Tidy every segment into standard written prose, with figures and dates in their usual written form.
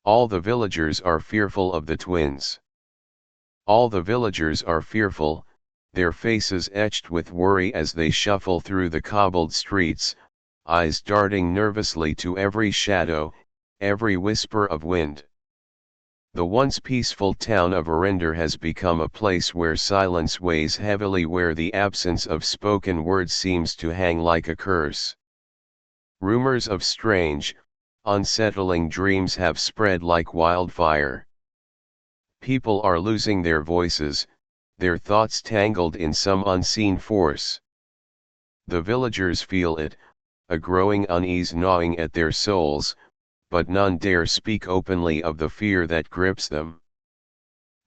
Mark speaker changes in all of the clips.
Speaker 1: All the villagers are fearful of the twins. All the villagers are fearful, their faces etched with worry as they shuffle through the cobbled streets, eyes darting nervously to every shadow, every whisper of wind. The once peaceful town of Eryndor has become a place where silence weighs heavily, where the absence of spoken words seems to hang like a curse. Rumors of strange, unsettling dreams have spread like wildfire. People are losing their voices, their thoughts tangled in some unseen force. The villagers feel it, a growing unease gnawing at their souls, but none dare speak openly of the fear that grips them.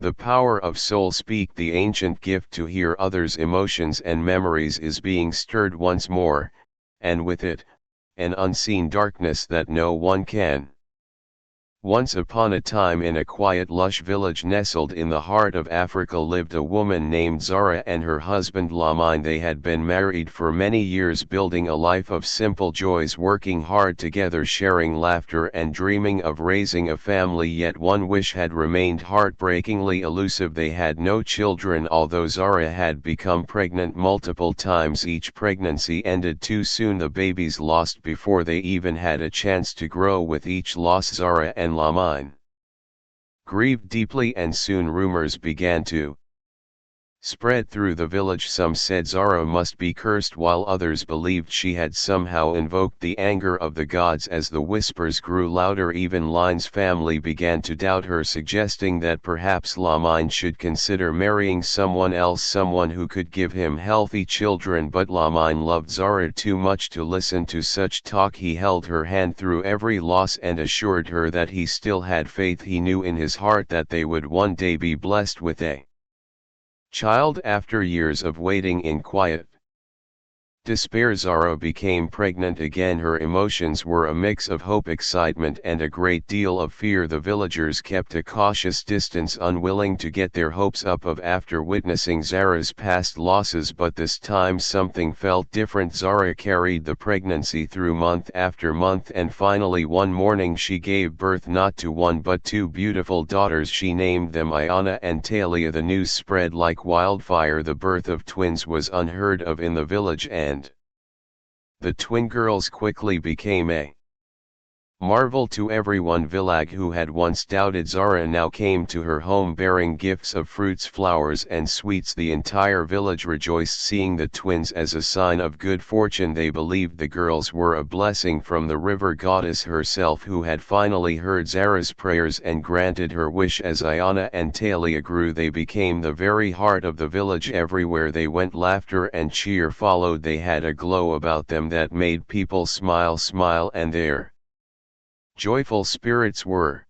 Speaker 1: The power of SoulSpeak, the ancient gift to hear others' emotions and memories, is being stirred once more, and with it, an unseen darkness that no one can. Once upon a time, in a quiet lush village nestled in the heart of Africa, lived a woman named Zara and her husband Lamine. They had been married for many years, building a life of simple joys, working hard together, sharing laughter and dreaming of raising a family. Yet one wish had remained heartbreakingly elusive. They had no children. Although Zara had become pregnant multiple times, each pregnancy ended too soon, the babies lost before they even had a chance to grow. With each loss, Zara and Lamine grieved deeply, and soon rumors began to spread through the village. Some said Zara must be cursed, while others believed she had somehow invoked the anger of the gods. As the whispers grew louder, even Line's family began to doubt her, suggesting that perhaps Lamine should consider marrying someone else, someone who could give him healthy children. But Lamine loved Zara too much to listen to such talk. He held her hand through every loss and assured her that he still had faith. He knew in his heart that they would one day be blessed with a child. After years of waiting in quiet despair, Zara became pregnant again. Her emotions were a mix of hope, excitement, and a great deal of fear. The villagers kept a cautious distance, unwilling to get their hopes up after witnessing Zara's past losses. But this time something felt different. Zara carried the pregnancy through month after month, and finally one morning she gave birth not to one but two beautiful daughters. She named them Iana and Talia. The news spread like wildfire. The birth of twins was unheard of in the village, and the twin girls quickly became a marvel to everyone. Villag, who had once doubted Zara, now came to her home bearing gifts of fruits, flowers, and sweets. The entire village rejoiced, seeing the twins as a sign of good fortune. They believed the girls were a blessing from the river goddess herself, who had finally heard Zara's prayers and granted her wish. As Iana and Talia grew, they became the very heart of the village. Everywhere they went, laughter and cheer followed. They had a glow about them that made people smile, and their joyful spirits were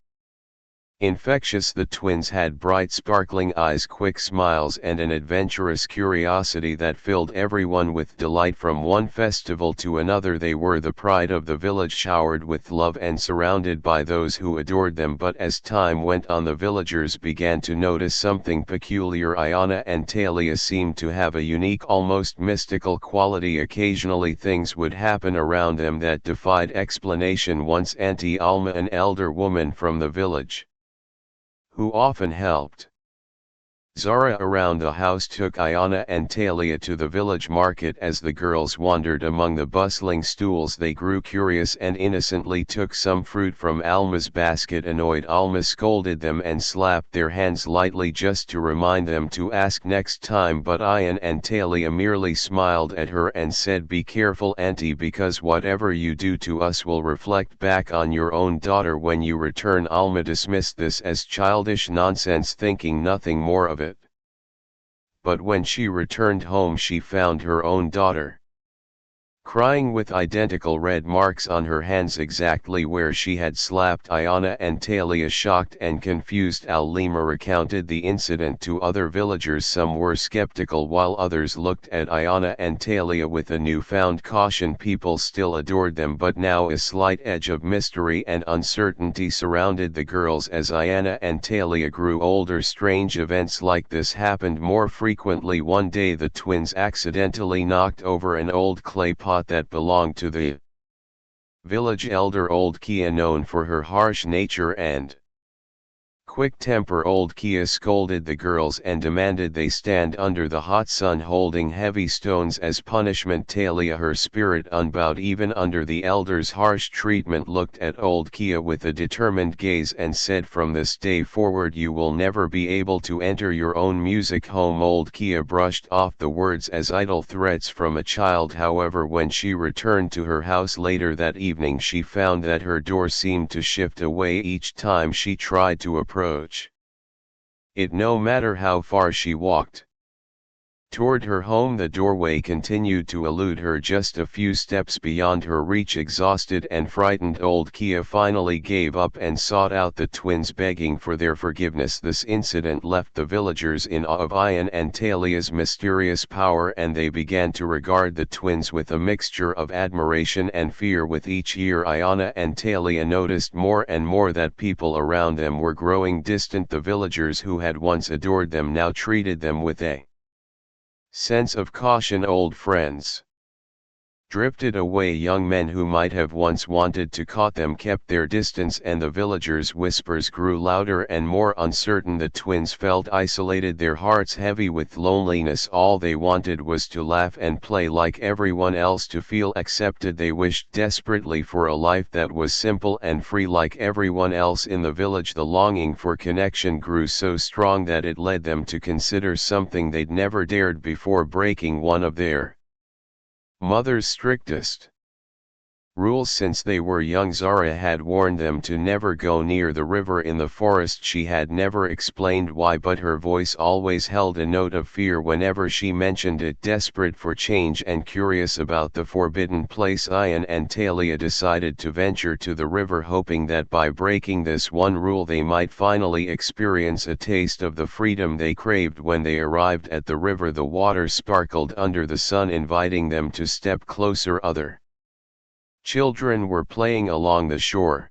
Speaker 1: infectious. The twins had bright sparkling eyes, quick smiles, and an adventurous curiosity that filled everyone with delight. From one festival to another, they were the pride of the village, showered with love and surrounded by those who adored them. But as time went on, the villagers began to notice something peculiar. Iana and Talia seemed to have a unique, almost mystical quality. Occasionally things would happen around them that defied explanation. Once Auntie Alma, an elder woman from the village, who often helped Zara around the house, took Iana and Talia to the village market. As the girls wandered among the bustling stools, they grew curious and innocently took some fruit from Alma's basket. Annoyed, Alma scolded them and slapped their hands lightly just to remind them to ask next time. But Ian and Talia merely smiled at her and said, "Be careful, Auntie, because whatever you do to us will reflect back on your own daughter when you return." Alma dismissed this as childish nonsense, thinking nothing more of it. But when she returned home, she found her own daughter crying with identical red marks on her hands, exactly where she had slapped Iana and Talia. Shocked and confused, Alima recounted the incident to other villagers. Some were skeptical, while others looked at Iana and Talia with a newfound caution. People still adored them, but now a slight edge of mystery and uncertainty surrounded the girls. As Iana and Talia grew older, strange events like this happened more frequently. One day the twins accidentally knocked over an old clay pot that belonged to the Village elder Old Kia, known for her harsh nature and quick temper, Old Kia scolded the girls and demanded they stand under the hot sun holding heavy stones as punishment. Talia, her spirit unbowed even under the elder's harsh treatment, looked at Old Kia with a determined gaze and said, "From this day forward you will never be able to enter your own music home." Old Kia brushed off the words as idle threats from a child. However, when she returned to her house later that evening, she found that her door seemed to shift away each time she tried to approach it, no matter how far she walked toward her home. The doorway continued to elude her just a few steps beyond her reach. Exhausted and frightened, Old Kia finally gave up and sought out the twins, begging for their forgiveness. This incident left the villagers in awe of Ian and Talia's mysterious power, and they began to regard the twins with a mixture of admiration and fear. With each year, Iana and Talia noticed more and more that people around them were growing distant. The villagers who had once adored them now treated them with a sense of caution. Old friends drifted away. Young men who might have once wanted to court them kept their distance, and the villagers' whispers grew louder and more uncertain. The twins felt isolated, their hearts heavy with loneliness. All they wanted was to laugh and play like everyone else, to feel accepted. They wished desperately for a life that was simple and free like everyone else in the village. The longing for connection grew so strong that it led them to consider something they'd never dared before: breaking one of their mother's strictest rules. Since they were young, Zara had warned them to never go near the river in the forest. She had never explained why, but her voice always held a note of fear whenever she mentioned it. Desperate for change and curious about the forbidden place, Ian and Talia decided to venture to the river, hoping that by breaking this one rule they might finally experience a taste of the freedom they craved. When they arrived at the river, the water sparkled under the sun, inviting them to step closer. Other children were playing along the shore,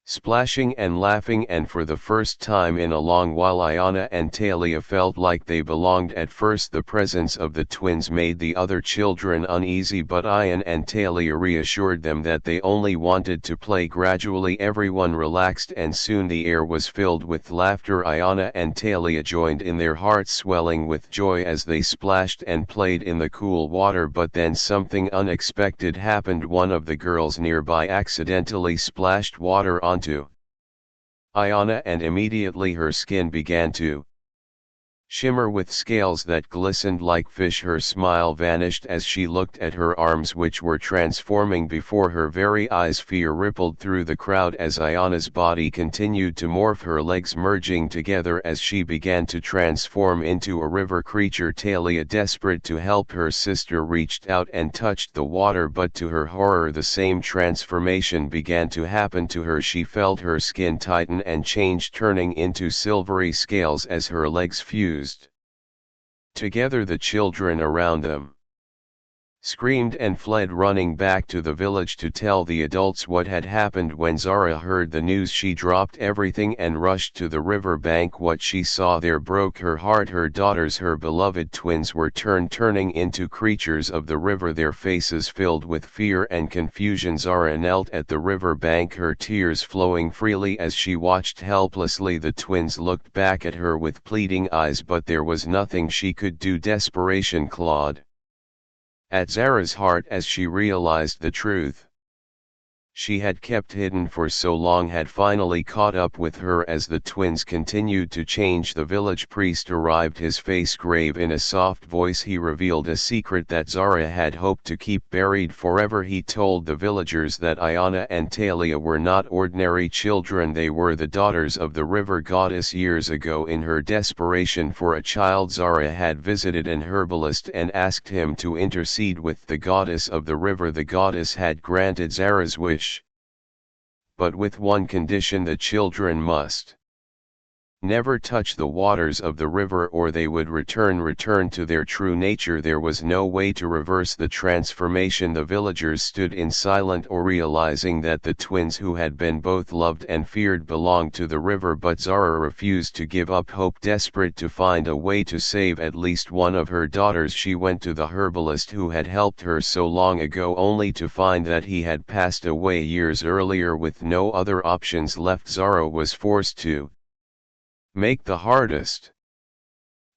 Speaker 1: splashing and laughing, and for the first time in a long while, Iana and Talia felt like they belonged. At first, the presence of the twins made the other children uneasy, but Ian and Talia reassured them that they only wanted to play. Gradually everyone relaxed, and soon the air was filled with laughter. Iana and Talia joined in, their hearts swelling with joy as they splashed and played in the cool water. But then something unexpected happened. One of the girls nearby accidentally splashed water onto Iana, and immediately her skin began to shimmer with scales that glistened like fish. Her smile vanished as she looked at her arms, which were transforming before her very eyes. Fear rippled through the crowd as Iana's body continued to morph, her legs merging together as she began to transform into a river creature. Talia, desperate to help her sister, reached out and touched the water, but to her horror the same transformation began to happen to her. She felt her skin tighten and change, turning into silvery scales as her legs fused together. The children around them screamed and fled, running back to the village to tell the adults what had happened. When Zara heard the news, she dropped everything and rushed to the river bank. What she saw there broke her heart. Her daughters, her beloved twins, were turning into creatures of the river, their faces filled with fear and confusion. Zara knelt at the river bank, her tears flowing freely as she watched helplessly. The twins looked back at her with pleading eyes, but there was nothing she could do. Desperation clawed at Zara's heart as she realized the truth she had kept hidden for so long had finally caught up with her. As the twins continued to change, the village priest arrived, his face grave. In a soft voice he revealed a secret that Zara had hoped to keep buried forever. He told the villagers that Iana and Talia were not ordinary children, they were the daughters of the river goddess. Years ago, in her desperation for a child, Zara had visited an herbalist and asked him to intercede with the goddess of the river. The goddess had granted Zara's wish, but with one condition: the children must never touch the waters of the river or they would return to their true nature. There was no way to reverse the transformation. The villagers stood in silent awe, realizing that the twins who had been both loved and feared belonged to the river, but Zara refused to give up hope. Desperate to find a way to save at least one of her daughters, she went to the herbalist who had helped her so long ago, only to find that he had passed away years earlier. With no other options left, Zara was forced to make the hardest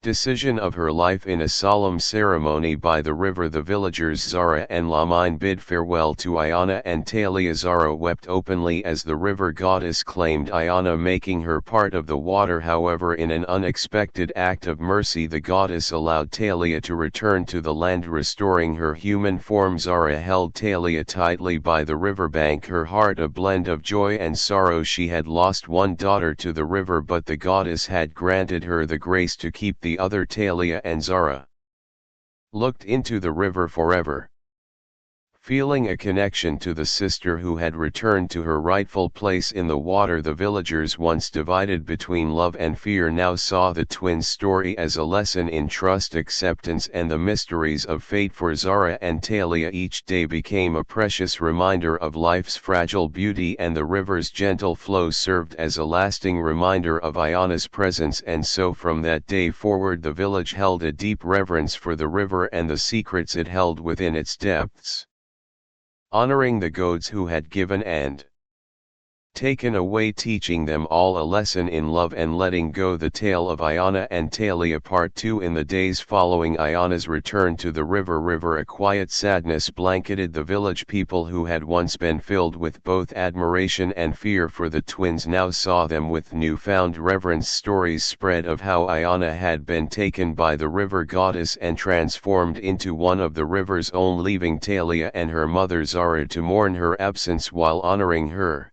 Speaker 1: decision of her life. In a solemn ceremony by the river, the villagers Zara and Lamine bid farewell to Ayana and Talia. Zara wept openly as the river goddess claimed Ayana, making her part of the water. However, in an unexpected act of mercy, the goddess allowed Talia to return to the land, restoring her human form. Zara held Talia tightly by the riverbank, her heart a blend of joy and sorrow. She had lost one daughter to the river, but the goddess had granted her the grace to keep the other. Talia and Zara looked into the river forever, feeling a connection to the sister who had returned to her rightful place in the water. The villagers, once divided between love and fear, now saw the twins' story as a lesson in trust, acceptance, and the mysteries of fate. For Zara and Talia, each day became a precious reminder of life's fragile beauty, and the river's gentle flow served as a lasting reminder of Ayana's presence. And so from that day forward, the village held a deep reverence for the river and the secrets it held within its depths, honoring the gods who had given and taken away, teaching them all a lesson in love and letting go. The tale of Ayana and Talia Part 2. In the days following Ayana's return to the river, a quiet sadness blanketed the village. People who had once been filled with both admiration and fear for the twins now saw them with newfound reverence. Stories spread of how Ayana had been taken by the river goddess and transformed into one of the river's own, leaving Talia and her mother Zara to mourn her absence while honoring her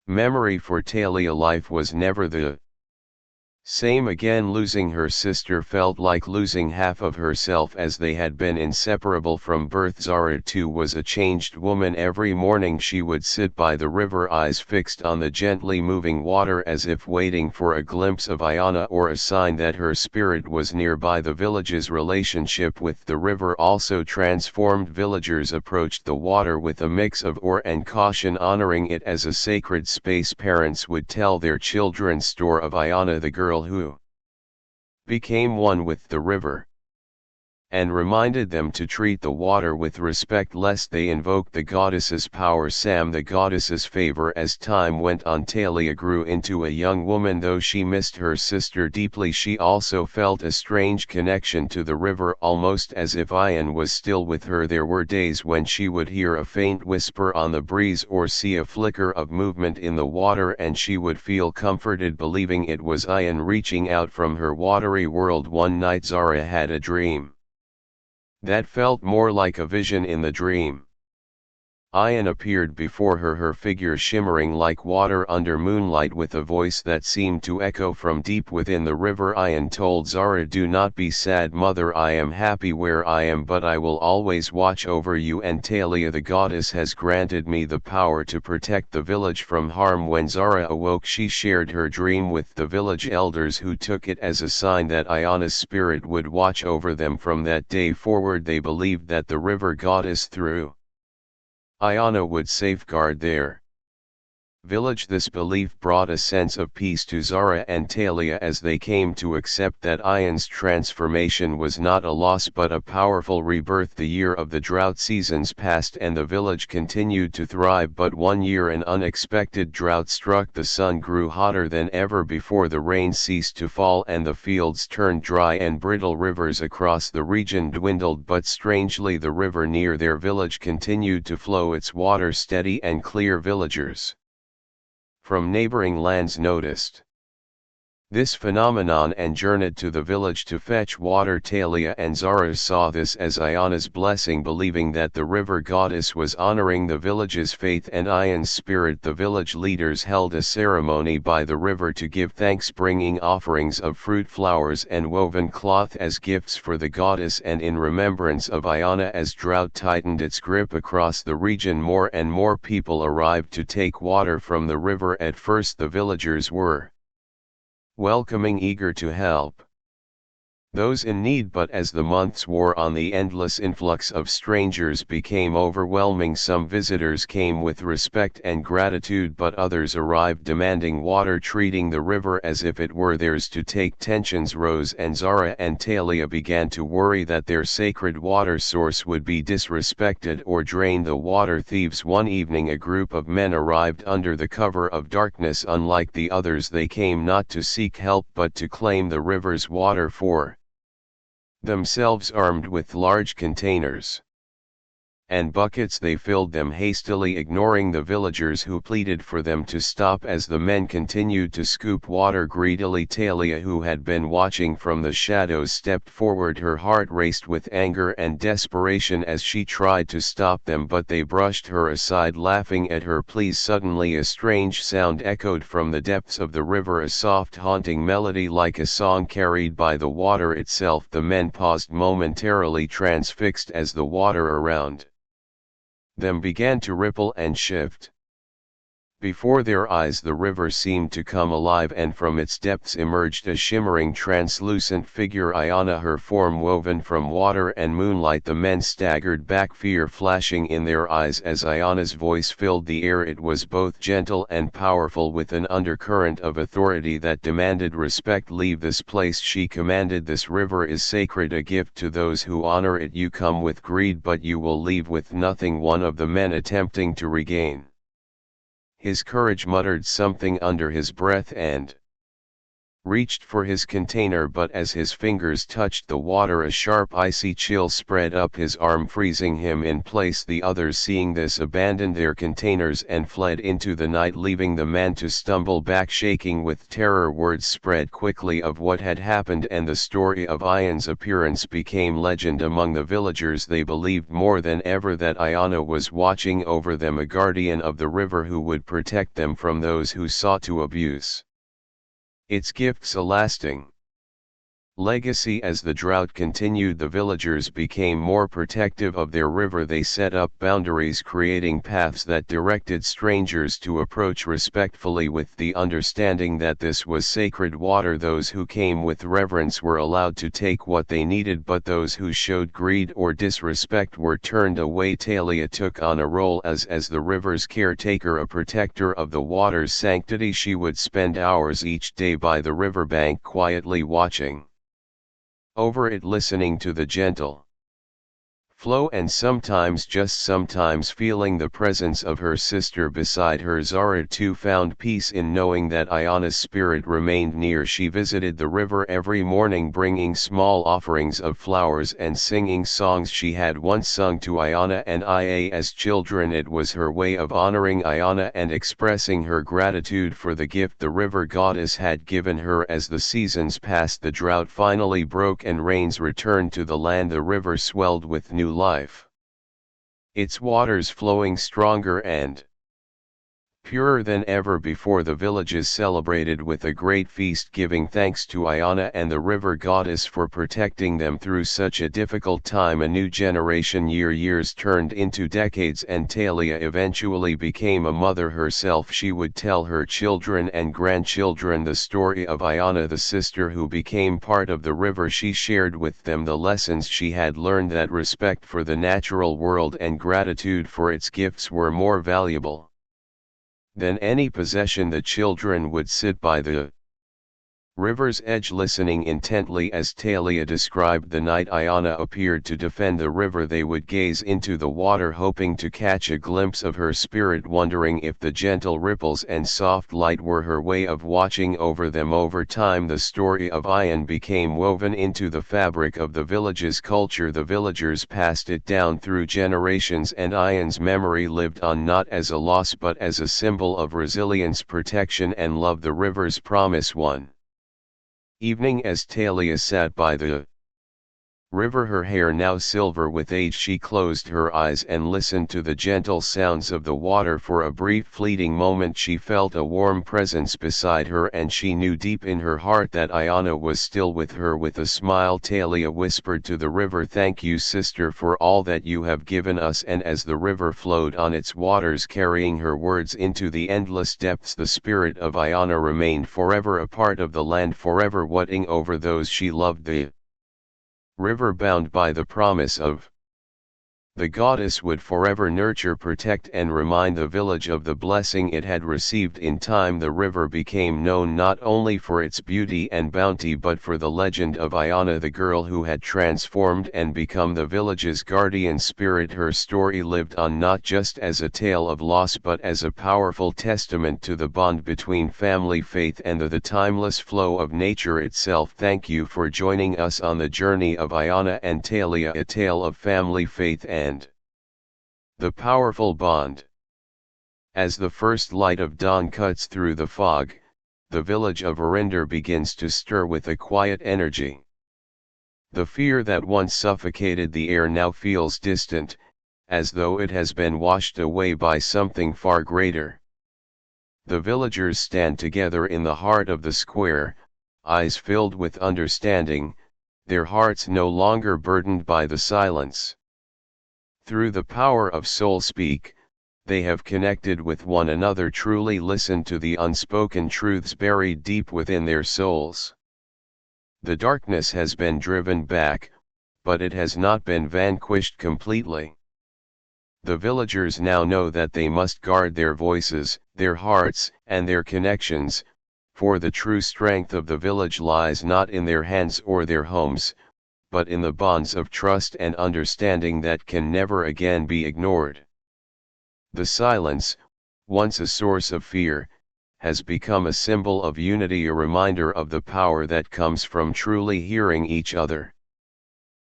Speaker 1: memory. For Talia, life was never the same again. Losing her sister felt like losing half of herself, as they had been inseparable from birth. Zara too was a changed woman. Every morning she would sit by the river, eyes fixed on the gently moving water, as if waiting for a glimpse of Ayana or a sign that her spirit was nearby. The village's relationship with the river also transformed. Villagers approached the water with a mix of awe and caution, honoring it as a sacred space. Parents would tell their children stories of Ayana, the girl who became one with the river, and reminded them to treat the water with respect lest they invoke the goddess's power. The goddess's favor. As time went on, Talia grew into a young woman. Though she missed her sister deeply, she also felt a strange connection to the river, almost as if Ayan was still with her. There were days when she would hear a faint whisper on the breeze or see a flicker of movement in the water, and she would feel comforted, believing it was Ayan reaching out from her watery world. One night Zara had a dream that felt more like a vision. In the dream, Ayan appeared before her, her figure shimmering like water under moonlight, with a voice that seemed to echo from deep within the river. Ayan told Zara, "Do not be sad, mother. I am happy where I am, but I will always watch over you and Talia. The goddess has granted me the power to protect the village from harm." When Zara awoke, she shared her dream with the village elders, who took it as a sign that Ayana's spirit would watch over them. From that day forward, they believed that the river goddess, through Ayana, would safeguard their village. This belief brought a sense of peace to Zara and Talia, as they came to accept that Ayan's transformation was not a loss but a powerful rebirth. The year of the drought seasons passed and the village continued to thrive, but one year an unexpected drought struck. The sun grew hotter than ever before, the rain ceased to fall, and the fields turned dry, and brittle rivers across the region dwindled. But strangely, the river near their village continued to flow, its water steady and clear. Villagers from neighboring lands noticed this phenomenon and journeyed to the village to fetch water. Talia and Zara saw this as Ayana's blessing, believing that the river goddess was honoring the village's faith and Ayan's spirit. The village leaders held a ceremony by the river to give thanks, bringing offerings of fruit, flowers, and woven cloth as gifts for the goddess and in remembrance of Ayana. As drought tightened its grip across the region, more and more people arrived to take water from the river. At first, the villagers were welcoming, eager to help those in need. But as the months wore on, the endless influx of strangers became overwhelming. Some visitors came with respect and gratitude, but others arrived demanding water, treating the river as if it were theirs to take. Tensions rose, and Zara and Talia began to worry that their sacred water source would be disrespected or drained. The water thieves. One evening a group of men arrived under the cover of darkness. Unlike the others, they came not to seek help but to claim the river's water for themselves. Armed with large containers and buckets, they filled them hastily, ignoring the villagers who pleaded for them to stop. As the men continued to scoop water greedily, Talia, who had been watching from the shadows, stepped forward. Her heart raced with anger and desperation as she tried to stop them, but they brushed her aside, laughing at her pleas. Suddenly a strange sound echoed from the depths of the river, a soft, haunting melody like a song carried by the water itself. The men paused momentarily, transfixed, as the water around them began to ripple and shift. Before their eyes the river seemed to come alive, and from its depths emerged a shimmering, translucent figure, Iana, her form woven from water and moonlight. The men staggered back, fear flashing in their eyes as Iana's voice filled the air. It was both gentle and powerful, with an undercurrent of authority that demanded respect. Leave this place, she commanded. This river is sacred, a gift to those who honor it. You come with greed, but you will leave with nothing. One of the men, attempting to regain his courage, muttered something under his breath and reached for his container, but as his fingers touched the water, a sharp icy chill spread up his arm, freezing him in place. The others, seeing this, abandoned their containers and fled into the night, leaving the man to stumble back, shaking with terror. Words spread quickly of what had happened, and the story of Ian's appearance became legend among the villagers. They believed more than ever that Iana was watching over them, a guardian of the river who would protect them from those who sought to abuse its gifts. A lasting legacy. As the drought continued, the villagers became more protective of their river. They set up boundaries, creating paths that directed strangers to approach respectfully, with the understanding that this was sacred water. Those who came with reverence were allowed to take what they needed, but those who showed greed or disrespect were turned away. Talia took on a role as the river's caretaker, a protector of the water's sanctity. She would spend hours each day by the riverbank, quietly watching over it, listening to the gentle flow, and sometimes, just sometimes, feeling the presence of her sister beside her. Zara too found peace in knowing that Iana's spirit remained near. She visited the river every morning, bringing small offerings of flowers and singing songs she had once sung to Iana and Ia as children. It was her way of honoring Iana and expressing her gratitude for the gift the river goddess had given her. As the seasons passed, the drought finally broke and rains returned to the land. The river swelled with new life, its waters flowing stronger and purer than ever before. The villages celebrated with a great feast, giving thanks to Iana and the river goddess for protecting them through such a difficult time. A new generation. Years turned into decades, and Talia eventually became a mother herself. She would tell her children and grandchildren the story of Iana, the sister who became part of the river. She shared with them the lessons she had learned, that respect for the natural world and gratitude for its gifts were more valuable than any possession. The children would sit by the river's edge, listening intently as Talia described the night Iana appeared to defend the river. They would gaze into the water, hoping to catch a glimpse of her spirit, wondering if the gentle ripples and soft light were her way of watching over them. Over time, the story of Ian became woven into the fabric of the village's culture. The villagers passed it down through generations, and Ian's memory lived on, not as a loss but as a symbol of resilience, protection and love. The river's promise. One evening, as Talia sat by the River, her hair now silver with age, she closed her eyes and listened to the gentle sounds of the water. For a brief fleeting moment she felt a warm presence beside her, and she knew deep in her heart that Ayana was still with her. With a smile Talia whispered to the river, "Thank you, sister, for all that you have given us." And as the river flowed on its waters carrying her words into the endless depths, the spirit of Ayana remained forever a part of the land, forever watching over those she loved. The river, bound by the promise of the goddess, would forever nurture, protect and remind the village of the blessing it had received. In time the river became known not only for its beauty and bounty but for the legend of Ayana, the girl who had transformed and become the village's guardian spirit. Her story lived on not just as a tale of loss but as a powerful testament to the bond between family, faith and the timeless flow of nature itself. Thank you for joining us on the journey of Ayana and Talia, a tale of family, faith and the powerful bond. As the first light of dawn cuts through the fog, the village of Eryndor begins to stir with a quiet energy. The fear that once suffocated the air now feels distant, as though it has been washed away by something far greater. The villagers stand together in the heart of the square, eyes filled with understanding, their hearts no longer burdened by the silence. Through the power of SoulSpeak, they have connected with one another, truly listened to the unspoken truths buried deep within their souls. The darkness has been driven back, but it has not been vanquished completely. The villagers now know that they must guard their voices, their hearts, and their connections, for the true strength of the village lies not in their hands or their homes, but in the bonds of trust and understanding that can never again be ignored. The silence, once a source of fear, has become a symbol of unity, a reminder of the power that comes from truly hearing each other.